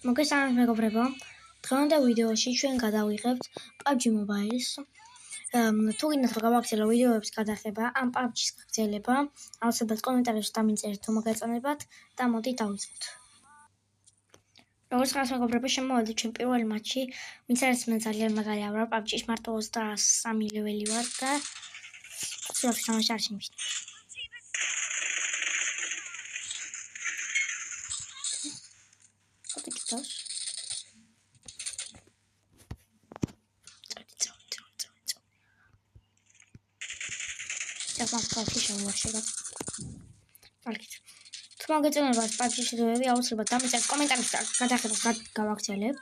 მოგესალმებით მეგობრებო, დღევანდელ ვიდეოში ჩვენ გადავიღებთ PUBG Mobile-ს. თუ გინდათ რომ გავაგრძელო ვიდეოების გადაღება ან PUBG-ს გაგრძელება, აუცილებლად კომენტარებში დამინწერეთ თუ მოგეწონებათ და მოდით დავიწყოთ. როგორც ხარ მეგობრებო, შემოვედით ჩვენ პირველი მატჩი, ვინც არის მე ძალიან მაგარი ავარ PUBG-ში, მარტო 23 ლეველი ვარ და ცოტა თამაში არ შემიშნე. თუ მოგეწონებათ PUBG-ში ვიდეოები, აუცილებლად დამიწერეთ კომენტარებში გადაღებას გავაგრძელებ.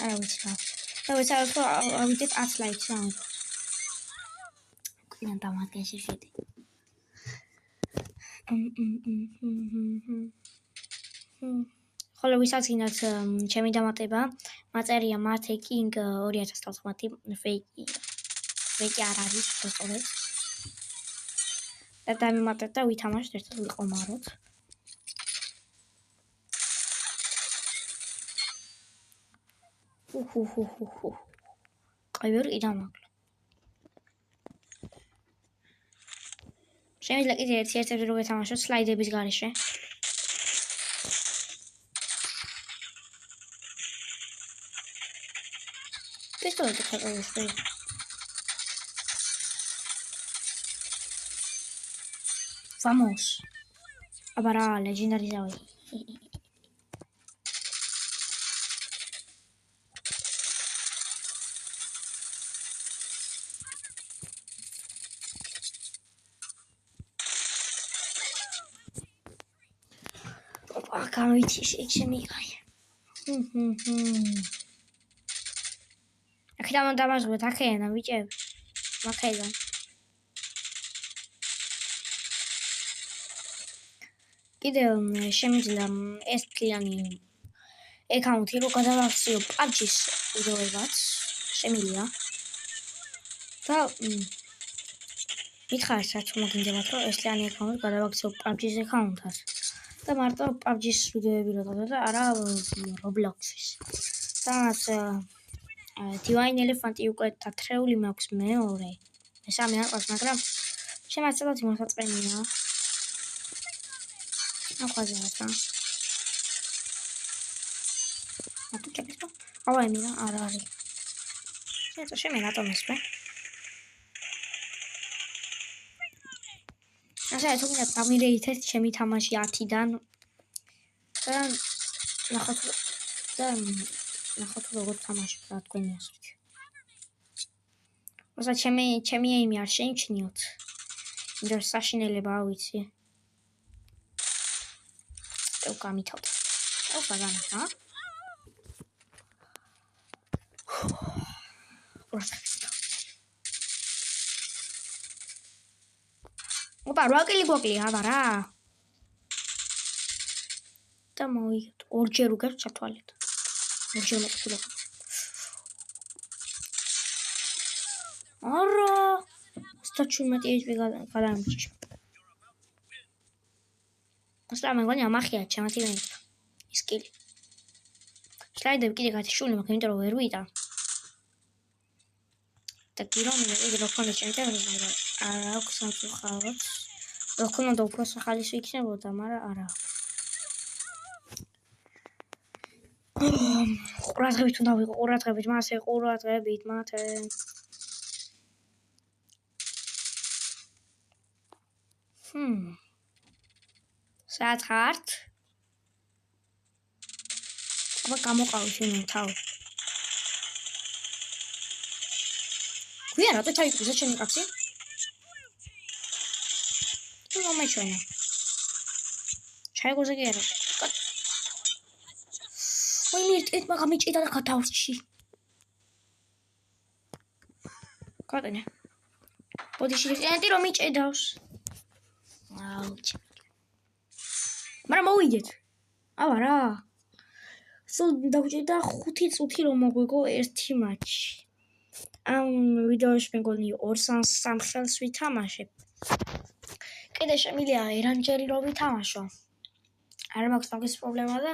არა ვიცი რა. და ვეცადოთ რომ ავიდეთ 10 ლაიქს რა. კიდევ დამაგეში შედი. ხოლო ვისაც გინდათ ჩემი დამატება, მაწერია Mate King 2019 ფეიკი არ არის სწორედ. და დამიმატეთ და ვითამაშოთ ერთად ვიყომაროთ. ყაივერი დამაგლა. შემიძლია კიდე ერთ-ერთი რო ვეთამაშოთ სლაიდების გარეშე. პისტოლეტი ხაროშე. Vamos. Abara legendary zawi. Akaviti shemigay. Akhiram damazgot akhena vicheb. Makhela. კიდევ შემიძლია ეს თლიანი აკაუნტი რო გადავაქციო PUBG-ს ვიდეოებად შემიძლია და მითხარით რა თუ მოგინდებათ რომ ეს თლიანი აკაუნტი გადავაქციო PUBG-ს აკაუნტად და მარტო PUBG-ს ვიდეოები რო დავდო და არა Roblox-ის და Divine Elephant უკვე თათრეული მაქვს მეორე მესამე არ ყავს მაგრამ შემაძლოთ იმასაწყენია ახაზათა. ატო ჩეკეთო. ავაი მინა არ არის. შეწო შემენატომესვე. ასე თუ გინდა დამირეითეთ ჩემი თამაში 10-დან. და ნახოთ როგორ თამაშობ რა თქვენი ასეთ. როცა ჩემი ეიმი არ შეიმჩნიოთ. ინდორ საშინელება ვიცი. Kamitote. Pagana, Opa, rockily bockly, avara. Tamoi, orjeruga chatwalet. Orjeruga. Ora, stachumati HP galamchi. Asla მეგონი ამახია ჩემათი ვენტრა. ისკილი. სლაიდები კიდე გათიშული მაქვს, იმიტომ რომ ვერ ვიტან. და გირომინე იგი რო ქონდა ჩემი მაგრამ არ აქვს სამწუხაროდ. რო ქონდა უფრო სახალისი იქნებოდა, მაგრამ არა. ყურადღებით უნდა ვიყო, ყურადღებით, მასე ყურადღებით, მათე. Საათ ხართ? აბა გამოყავი შენ თავ. გვია რატო ჩაიგდო შენი კაცი? თუ მომეჩვენა. ჩაიგოზე კი არა. ой მირტეთ მაგა მიჭიდა და გათავში. კატენე. ბოდიში ენტი რომ მიჭედავს. აუჩ. მაგრამ მოვიდეთ. აბა რა. სულ დავჭირდა 5 წუთი რომ მოგვიგო ერთი მატჩი. ამ ვიდეოში მეგონი 2-3 ხელს ვითამაშებ. კიდე შემიძლია ერანჯერი რო ვითამაშო. არ მაქვს მაგის პრობლემა და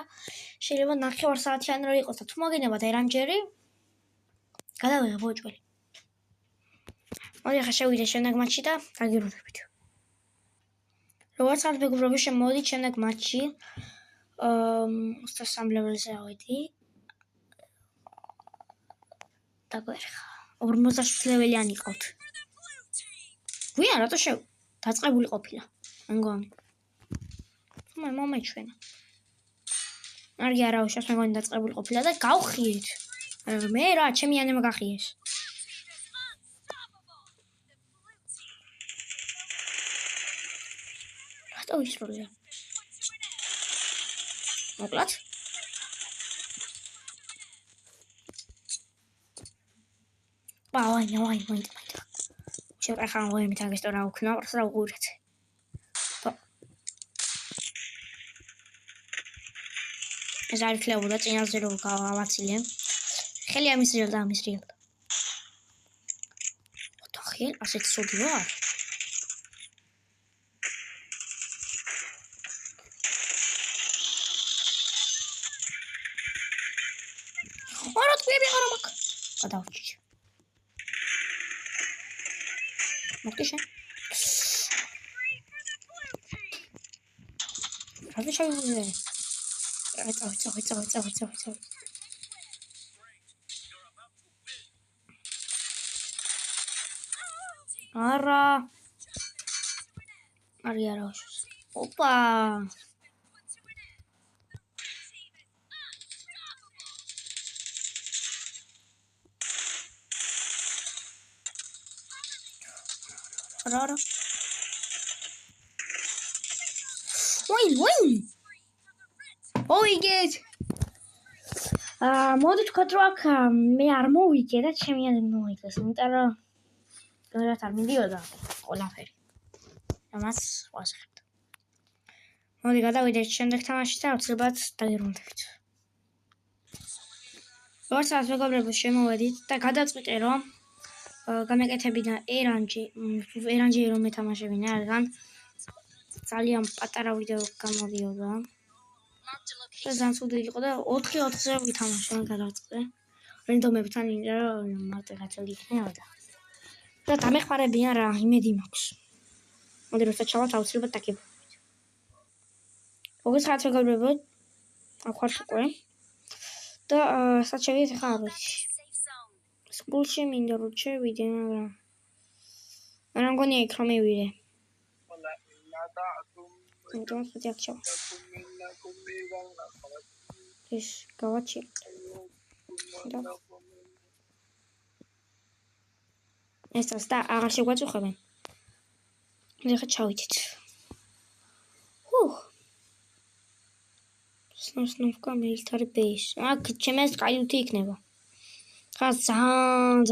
შეიძლება 9 საათიანი რო იყოს და თუ მოგინებათ ერანჯერი გადავიღებ ოჭველი. მოდი ახლა შევიდეთ შემდეგ მატჩში და დაგიბრუნდებით. როგორც ხართ მეგობრებო, შემოვიდით შემდეგ მატჩში. 23 ლეველზე ავედი. დაგვერხა. 47 ლეველიანი ყავთ. გვიან რატო დაწყებული ყოფილა. მგონი. მომეჩვენა. არგი არა უშავს მეგონი დაწყებული ყოფილა და გავხიეთ. მე რა ჩემი ანემა გახიეს. რატო ისროლია? მოკლათ. ვაი. შევყახან ვაი მეთაგეს და რა უქნა, რა უღურეთ. ეს არის ქლებოდა წინაზე რო გავამაცილე. ხელი ამისრიალ და ამისრიალ. ოთახი ასეთ სოდი ვარ. არა თქვები არა მაგ. გადავჭი. მოკიშე. რა შეიძლება? წავ. არა. არა. ოპა. არა. ვაი. ოიგეთ. მოდი თქვა რომ აქ მე არ მოვიგე და ჩემი აზრით მოიგეს, იმიტომ რომ რა მიდიოდა ყველაფერი. ამას ვასახებთ. მოდი გადავიდეთ შემდეგ თამაშში და უცებად დაგიბრუნდებით. როგორც მეგობრებო შემოვედით და გადაწყვიტე რომ გამეკეთებინა ერანჯი რომ მეთამაშებინა, რადგან ძალიან პატარა ვიდეო გამოდიოდა. და ძალიან ცუდი იყო და 4-4-ზე ვითამაშე გადავწყვე. რენდომებთან რომ მარტო გაწევდი იქნებოდა. და დამეხმარებიან რა, იმედი მაქვს. მოდი როცა ჩავალთ აუცილებლად დაგიბრუნდებით. როგორც მეგობრებო, აქ ვარ უკვე. და სად შევიდეთ ახლა აბეთში. სკულში მინდა რომ შევიდე, მაგრამ არა მგონია იქ რომ მივიდე. Então, vou fazer aqui, ó. Deixa, garotinho. Esta está a chegou a jogar. Deixa eu te. Não fica meio tarde. Que tinha mais caiu ticneva. Zan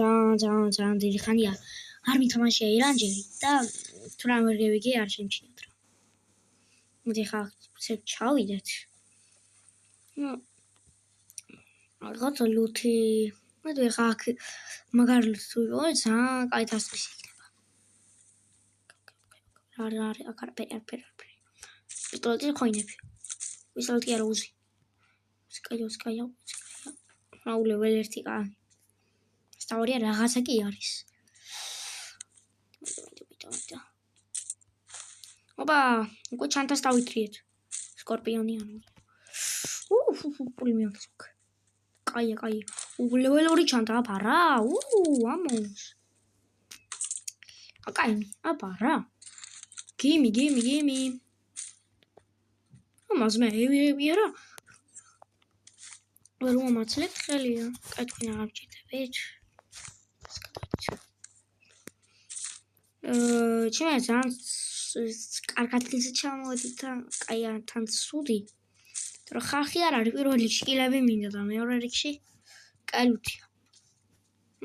dirigania. Armi თამაში ერანჯელი და თუ რა მერგევიგი არ შემჩნიოთ რა. მოდი ხა ჩავიდეთ. რაღაც ლუთი. მოდი ხა მაგარ ლუთი ძალიან კაი თასის იქნება. არა, აკარპერ. პისტოლეტი ხოინები. პისტოლეტი არა უზი. სკაიო. აუ ლეველ 1 კანი. სტავია რაღაცა კი არის. ოპა, უკვე ჩანთას დავიქრიეთ. სკორპიონი ანუ. პულმიონს. კაი. ლეველ 2 ჩანთა აფარა. ამოს. კაი, აფარა. გიმი. ამას მე ვიერა. ვერ მომაცლებ ხელია. კეთკინა გამჭირდებით. ჩემს ძალიან კარგად გიზი ჩამოვედი და კაი თან სუდი. რომ ხალხი არ არის პირველ რიგში კილები მინდა და მეორე რიგში კალუთია.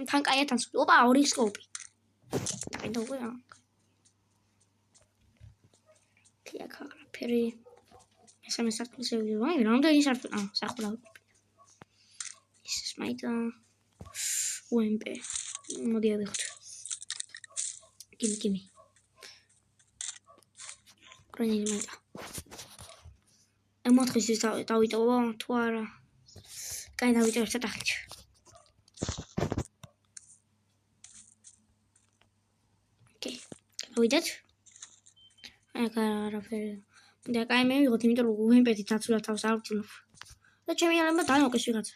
თან კაია თან სუდი. ოპა, 2 სკოპი. კაი დავია. თია კაგრაფერი. მესამე სართულზე ვიდეო. რამდენი სართული? სახურავი. ის მაიტა UMP. მოდი ავიღოთ. გიმი. კრონილი მაიტა. 4-ის დავიტოვო თუ არა. კაი დავიტოვე ერთ ახით. ოკეი. გავიდეთ. არაფერი. და კაი მე მივიღოთ, იმიტომ რომ უემპეთი დაცულად თავს არ ვწუნებ. და ჩემი ალებმა დაიმოკეს ვიღაცა.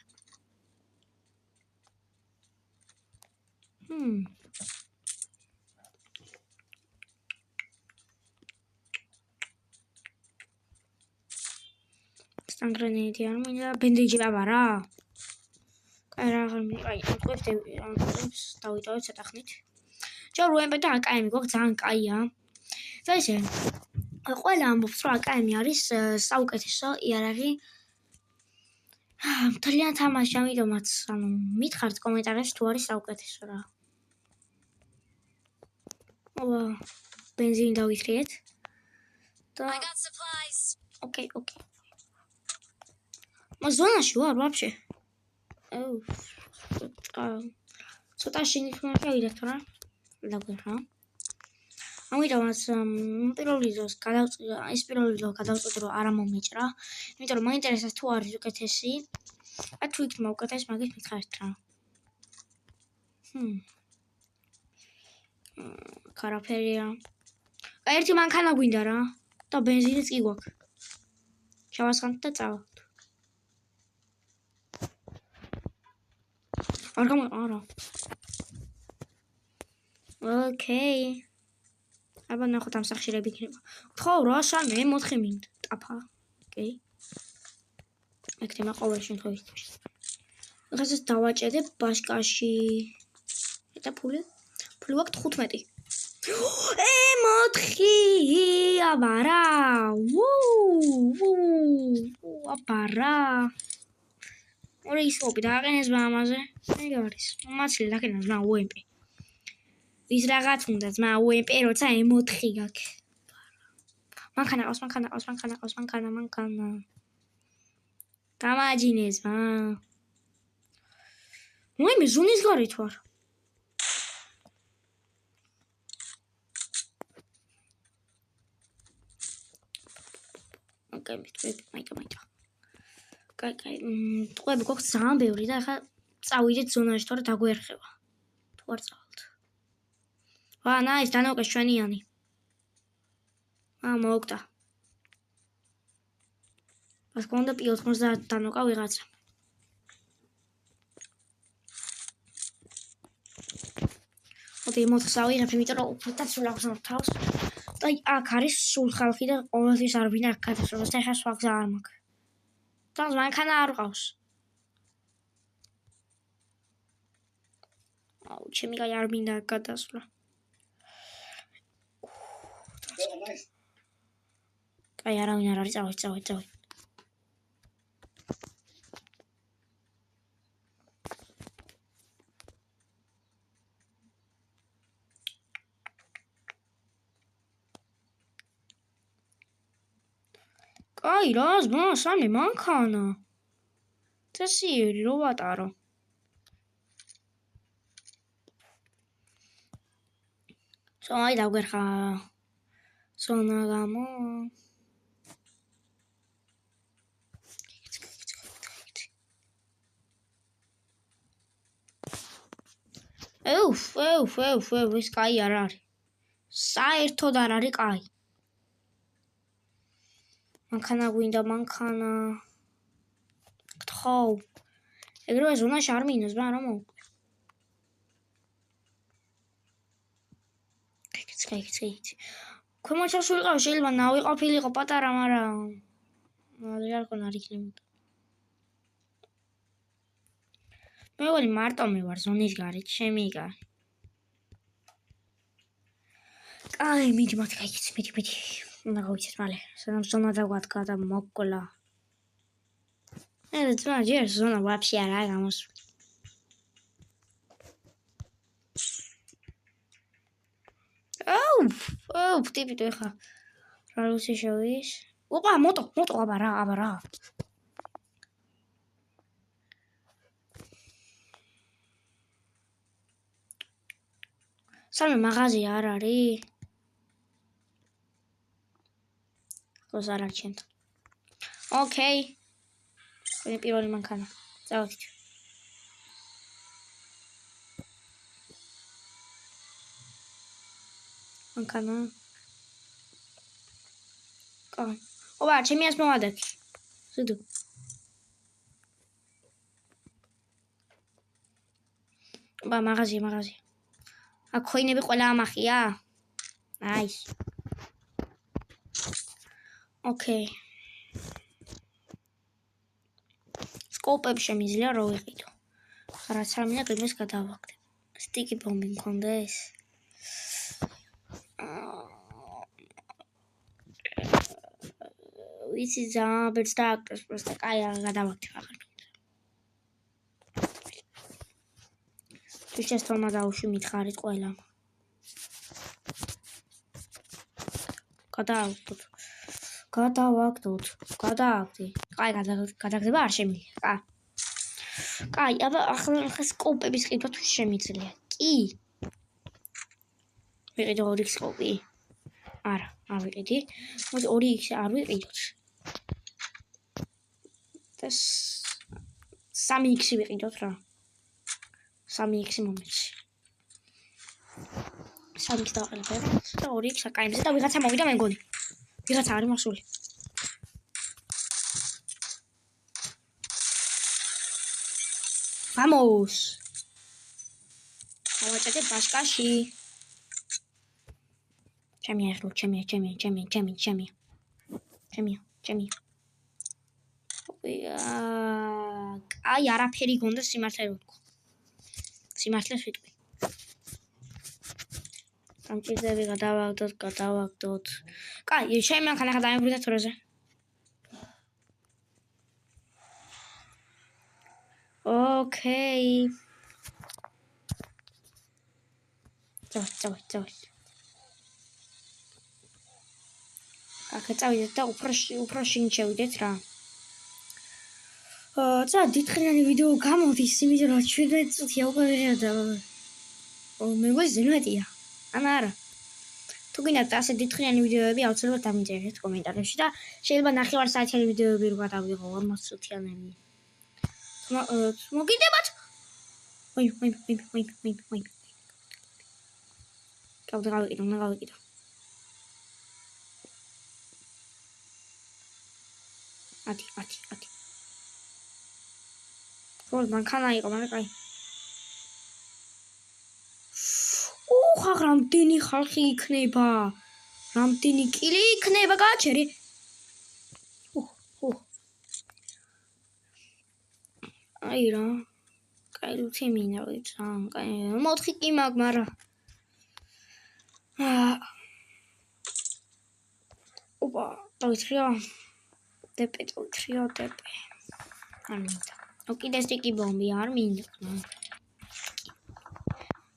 სტანგრენედი არ მინდა, ბენდეიჯი აბარა. კაი რა აღარ მინდა. აი, ამბობს დავიტოვე ცოტა ხნით. ჯერ უემპე და აკაიმი გვაქვს ძალიან კაია. და ისე ყველა ამბობს რომ აკაიმი არის საუკეთესო იარაღი. მთლიან თამაში, ამიტომაც ანუ მითხართ კომენტარებში თუ არის საუკეთესო რა. აბა ბენზინი დავითრიეთ. და ოკეი. ზონაში ვარ ვაფშე. ცოტა შინიქნა გავიდეთ რა. დაგვეხა. ამიტომაც პირველი დროს გადავწყვიტე რომ არ მომეჭრა. იმიტომ რომ მაინტერესებს თუ არის უკეთესი. თუ იქნება უკეთესი, მაგით მითხარით რა. კარაფერია. ერთი მანქანა გვინდა რა. და ბენზინიც კი გვაქვს. შევასხამთ და წავალთ. არ გამოიყარა. ოკეი. აბა ნახოთ ამ სახშირები იქნება. ხო რა შანე 4 მინდა. ტაფა. ოკეი. ეკთემა ყოველ შემთხვევაში. ახლა დავაჭედებ ბაშკაში. და ფული გვაქვს 15. 4 აბარა. აბარა. ორი ისოპი დააყენეს ამაზე. ეგ არის. მაცილი დაკენა ძმა უემპი. ის რაღაც უნდა ძმა უემპი როცა M4 გაქვს. მანქანა. გამაჯინეს მა. მე ზონის გარეთ ვარ. ოკეი, მაიტა. კაი, ტყვეები გვაქვს ძალიან ბევრი და ახლა წავიდეთ ზონაში, თორე დაგვერხება. თუ არ წავალთ. ნაის, დანაუკეს ჩვენიანი. მოვკვდა. მას კონდა P90 დანოკა ვიღაცა. ოდე მოთხსავიღებ, იმიტომ რომ უფრო დაცულ აქვს თავს. და აქ არის სულ ხალხი და ყოველთვის არ ვინ აქ გადასვლას და ახლა სხვა გზა არ მაქვს. თავს მანქანა არ ყავს. ჩემი კაი არ მინდა გადასვლა. კაი არავინ არ არის, წავედ. კაი რა ზმა სამი მანქანა. წესიერი რო ვატარო. აი დაგვერხა ზონა გამო. ეს კაი არ არის. საერთოდ არ არის კაი. მანქანა გვინდა. ხო. ეგრევე ზონაში არ მინოს ბა რა მოვკვდი. კაი. ქვემოთ ჩასულიყავ შეიძლება ნავიყოფილიყო პატარა, მაგრამ არ ქონა არ იქნებოდა. მე ვარ მარტო მე ვარ ზონის გარეთ, ჩემი გარი. კაი, მიდი მათ გაიქცე, მიდი. უნდა გავიცეთ მალე. სანამ ზონა დაგვადგა და მოკლა. ძმა ჯერ ზონა ვაფშე არა გამოსვლა. ტიპი ხა. რა ლუსი შოვის? ოპა, მოტო, აბარა. სამი მაღაზია არ არის? ხოს არ არჩენთ. ოკეი. მე პირველი მანქანა. წავედით. მანქანა. კაი. ოპა, ჩემი ას მომადექი. ზუდუ. ოპა, მაღაზია. აქ ხოინები ყველა ამახია. ნაის. ოკეი. სკოპები შემიძლია რო ვიყიდო. რაც არ მინდა გრიმეს გადავაგდებ. სტიკი ბომბი მქონდეს. ვიცი ძალიან ბერს დააკრეს პროსტა კაი არ გადავაგდებ აღარ მინდა. თვითონ თომა დაუში მითხარით ყველა. გადავაგდოთ. კაი გადაგდება არ შემიძლია. კაი, აბა ახლა სკოპების ყიდვა თუ შემიძლია. კი. ვიყიდო 2x სკოპი. არა, არ ვიყიდი. მოდი 2x არ ვიყიდოთ. და 3x ვიყიდოთ რა. 3x მომეცი. 3x დავაყენებ და 2x აკაიმზე და ვიღაცა მოვიდა მე მგონი. ვიღაცა არის მოსული. Vamos. დავაჭერე ბაშკაში. ჩემია. აი არაფერი გონდა სიმართლე რო თქვა. სიმართლეს ვიტყვი. გამჭირდები გადავაგდოთ. კაი, შენ მანქანა გადაემბრიდა თორეზე. ოკეი. წავიდეთ. აქ წავიდეთ და უფრო შინ შევიდეთ რა. ცა დიდხანიანი ვიდეო გამოდის, იმიტომ რომ 17 წუთია უკვე ვიღებდა. მე მგონი ზემეთია. არა. თუ გინდათ ასე დიდხანიანი ვიდეოები აუცილებლად დამიწერეთ კომენტარებში და შეიძლება ნახევარსაათიანი ვიდეოები რო გადავიღო 40 წუთიანები. მოგიდებათ. ვაი. გავიყიდო. ათი. რო მანქანა იყო, მაგრამ კაი. ხაღ რამდენი ხალხი იქნება? რამდენი კილი იქნება გააჩერი? აი რა. კაი ლუთი მინდა ძალიან კაი. 4 კი მაგ, მაგრამ ოპა, დავიხრია. დეპე. არ მინდა. კიდე სტიკი ბომბი არ მინდა.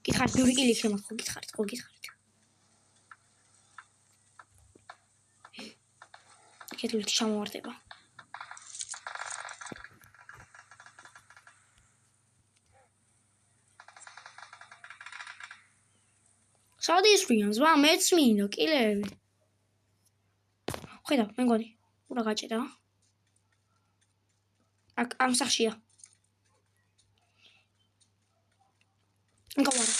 გითხარით, ბევრი კილი იქნება, ხო გითხარით. კეთილით ჩამოვარდება. სადის ვიან, ზვა, მეც მინდა კილები. ხედავ, მე მგონი, ურა გაჭედა. აქ ამ სახშია. გავარა.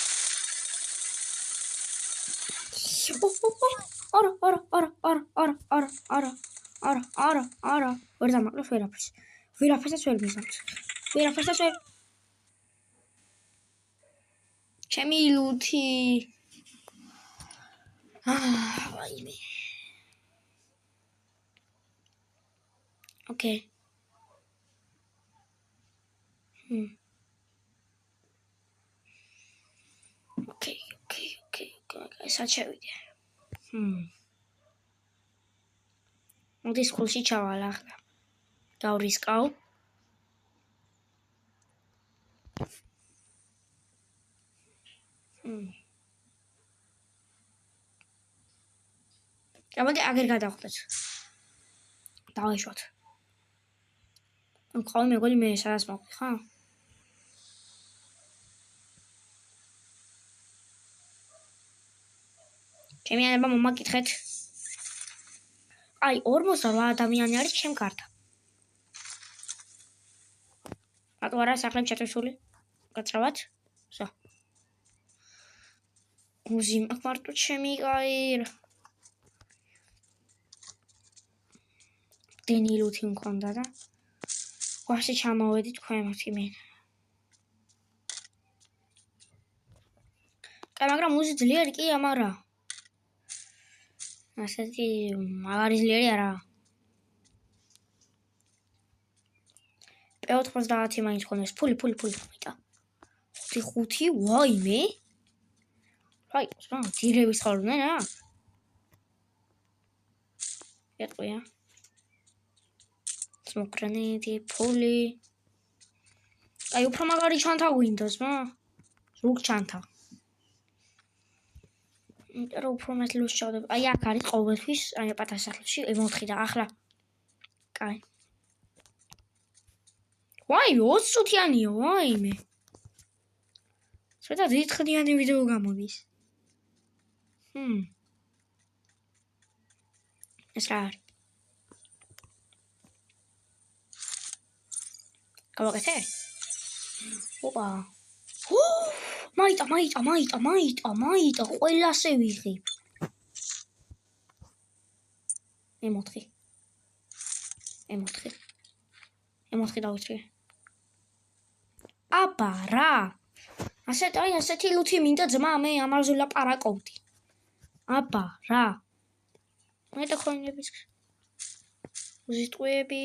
არა. ვერ დამაკლევ ვერაფერს. ვერაფერსაც ვერ მისამთ. ჩემი ლუთი. ვაიმე. ოკეი. ოკეი. საჩევიდე. მოდი სკოლში ჩავალ ახლა. დავრისკავ. გამოდი აგერ გადავხდეთ. დავეშვათ. ყავი მეგონი მე სადაც მოვყი, ხა? ჩემი ანება მომაკითხეთ. აი 48 ადამიანი არის ჩემ გარდა. რატო არა სახლები ჩატვირთული? გაწრავათ. სა. უზი მარტო ჩემი კაი. დენილუთი მქონდა და ვაში ჩამოვედი თქვენთი მე. მაგრამ უზი ძლიერი კი ამარა. ასეთი მაგარი ძლიერი არა. P90 მაინც ხონდეს. ფული. მიტა. 5 ვაიმე. აი, რა, ძირების ხარდნენ რა. ეტყვია. მოკრანეთი, ფული. აი, უფრო მაგარი ჩანთა გვინდოს, მა? ზრუგ ჩანთა. იმიტომ რომ უფრო მეტ ლუს ჩავდებ. აი, აქ არის ყოველთვის, აი, პატარა სახლში, 4 და ახლა. კაი. ვაი, 20 წუთიანია, ვაიმე. ცოტა დიდხნიანი ვიდეო გამოდის. ეს რა არის? გავაკეთე? ოპა. მაიტა, ყველასე ვიღებ. M4 დავიწყე. აბა რა. ასეთი ლუთი მინდა ძმა, მე ამაზე ლაპარაკობდი. აბა რა. მე და ხონების უზიტყვიები.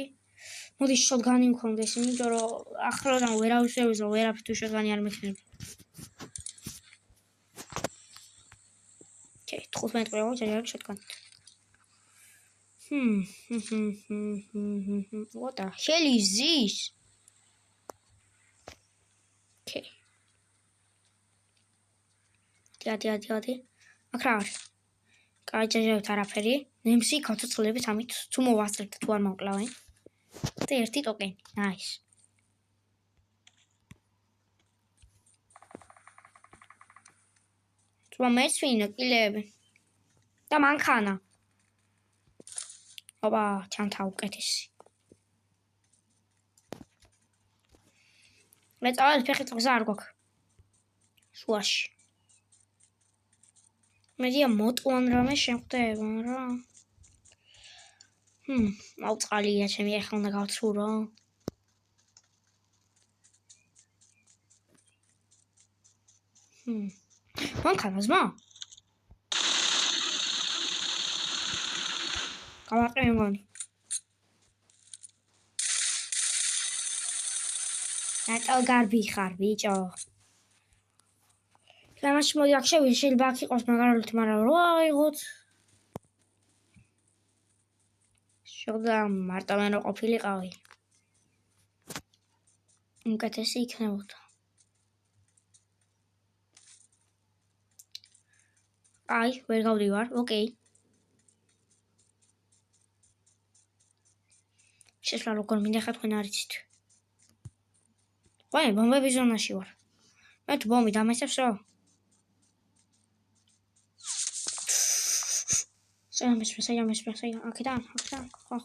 მოდი შოტგანი მქონდეს, იმიტომ რომ ახლოდან ვერავის ვერაფერ თუ შოტგანი არ მექნება. 15 ყრევა ჯერ შოტგანი. What the hell is this? Okay. Დიადი. აკრარ. კაი ჯერჯერობით არაფერი. ნემსი გაცოცხლებით ამით თუ მოვასწრებთ თუ არ მოვკლავენ. და ერთი ტოკენი. Nice. თუ მეცვინა კილები. და მანქანა. აბა, ჩანთა უკეთესი. მე წავალ ფეხით გზა არ გვაქვს. შუაში. მედია მოტყუან რამე შემხვდება რა. აუწყალია ჩემი ახლა უნდა გავცურო. მანქანას მა? გავაყრე მგონი. რატო გარბი ხარ ბიჭო? გამაში მოდი აქ შევიდე, შეიძლება აქ იყოს მაგარული, მაგრამ რა აიღოთ? შოდა მარტო მე რო ყოფილიყავი. უკეთესი იქნებოდა. აი, ვერ გავდივარ, ოკეი. შესვლა როგორ მინდა ხა თქვენ არ იცით. ვაი, ბომბების ზონაში ვარ. მე თუ ბომბი დამეცებს რა? საიმეს, აქედან. ხო.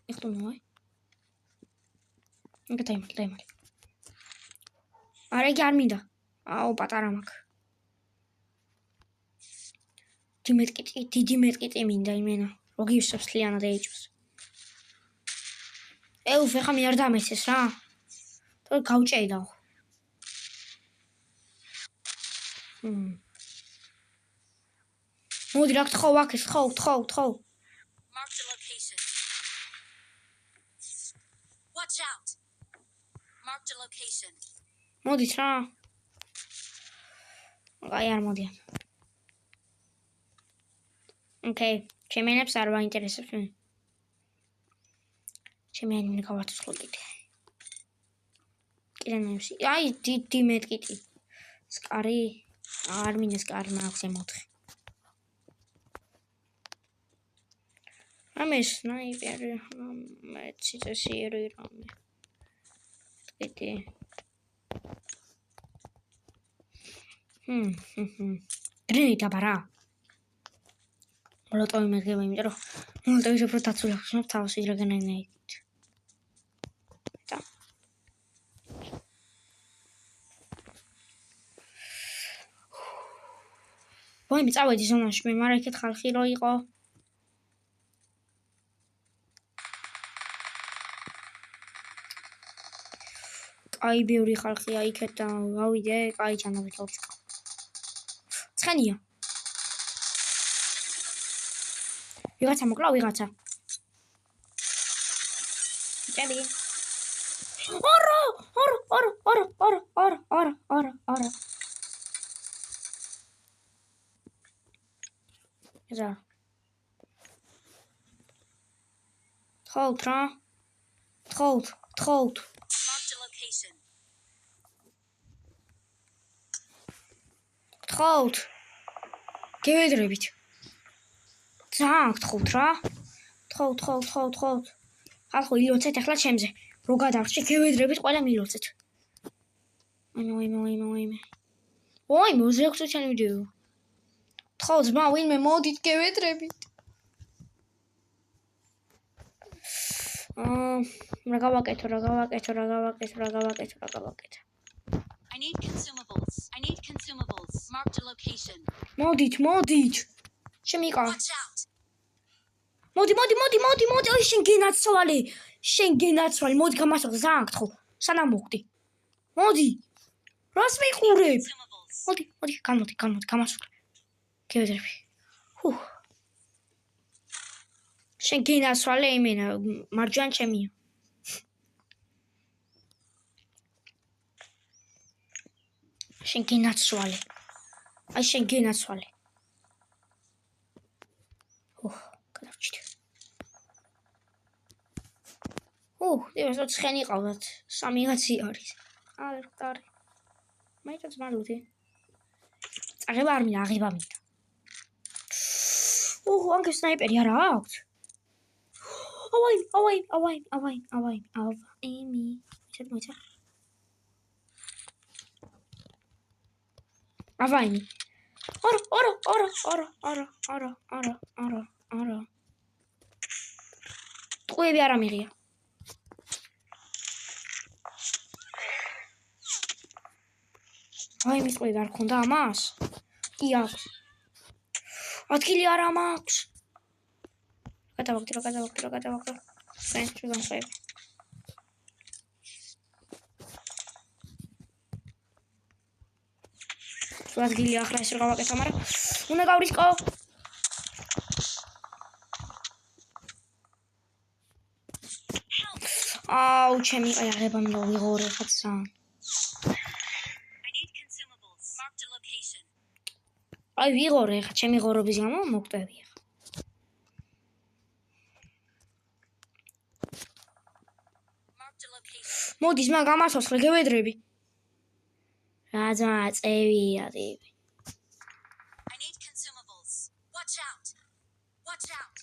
იხტუნავე. დაიმალი. არა, იგი არ მინდა. აუ, პატარა მაქვს. დიდი მეტკიტი მინდა იმენა. რო გივსებს ლიანად ეიჭვს. ფეხა მე არ დამეცეს რა. თორე გავჭედავ. მოდი რა გთხოვ აქ ეს თხოვ. Mark the location. Watch out. Mark the location. მოდით რა. აი არ მოდიან. Okay, ჩემენებს არ ვაინტერესებს მე. ჩემენი გავაცოცხლო კიდე. კიდენებში. აი დიდი მეტკიტი. სკარი. არ მინდა სკარი მაქვს M4. ამე სნაიპერი მეციტესიერი რამე. კიდე. გრეიტ აბარა. მოლოტოვი მეგება, იმიტომ რომ მოლოტოვის უფრო დაცული აქვს თავს ვიდრე გრეიტ. და ვაიმე წავედი ზონაში მე, მაგრამ იქეთ ხალხი რო იყო. აი ბევრი ხალხია იქეთ და გავიდე, აი ჩანავით ლორჩკა. ცხენია. ვიღაცა მოკლა, ვიღაცა. ჭები. არა. ეზა. თხოვთ რა. თხოვთ. Marked a location. თხოვთ. გევედრებით. ძალიან გთხოვთ რა. თხოვთ. ხალხო ილოცეთ ახლა ჩემზე. რო გადარჩი გევედრებით ყველა მილოცეთ. ვაიმე. ვაიმე, ზექცენ ვიდეო. თხოვთ ძმა, ვინმე მოდით გევედრებით. რა გავაკეთო. I need consumables. Marked a location. მოდით. შემიყა. Watch out. მოდი, აი შენ გენაცვალე, მოდი გამასწავლე, ძალიან გთხოვ, სანამ მოხდი. მოდი. რას მიყურებ? Consumables. მოდი, გამასწავლე. გევედრები. შენ გენაცვალე, იმენა, მარჯვან ჩემია. შენ გენაცვალე. გადავჭიდე. ეს ცხენი ყავდათ. 3 კაცი არის. არი. მაინც მალუთი. აღება არ მინდა, აღება მინდა. ანკე სნაიპერი არა აქვს. ავაიმ. მოიცა. ავაიმი. არა. ტყუები არ ამიღია. ვაიმე ტყუები არ ქონდა ამას? კი აქვს. ადგილი არ მაქვს. გადავაგდო. ჩვენ ხები. ადგილი ახლა ეს რა გავაკეთო, მაგრამ უნდა გავრისკო. ჩემი აღება მინდა ვიღორო ხაცა. I need consumables. Marked a location. აი ვიღორე ხა ჩემი ღორობის გამო მოკვდები ხა. Marked a location. მოდის მაგ ამასოსხლე გევედრები. რა წევია ტიპი. I need consumables. Watch out.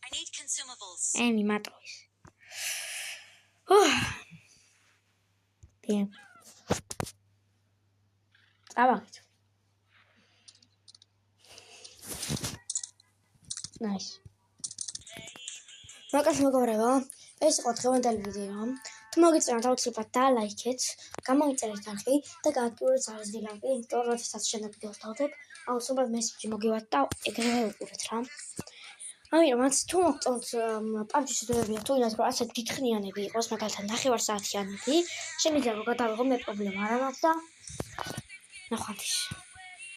I need consumables. ემი მატროის. დიახ. წავაგეთ. Nice. მაგას მოგორება. ეს იყო დღევანდელი ვიდეო. თუ მოგიწევთ აუცილებლად დალაიქეთ, გამოიწერეთ არხი და გააქტიურეთ ზარზილაკი, იმიტომ რომ როდესაც შენ ვიდეოს დავდებ, აუცილებლად მესიჯი მოგივათ და ეგრევე უყურეთ რა. ამიტომაც თუ მოგწონთ PUBG-ის ვიდეოები, თუ ინათ რომ ასეთ დიდხნიანები იყოს, მაგალითად 9 საათიანები, შემიძლია რომ გადავიღო, მე პრობლემა არ მაქვს და ნახვამდის.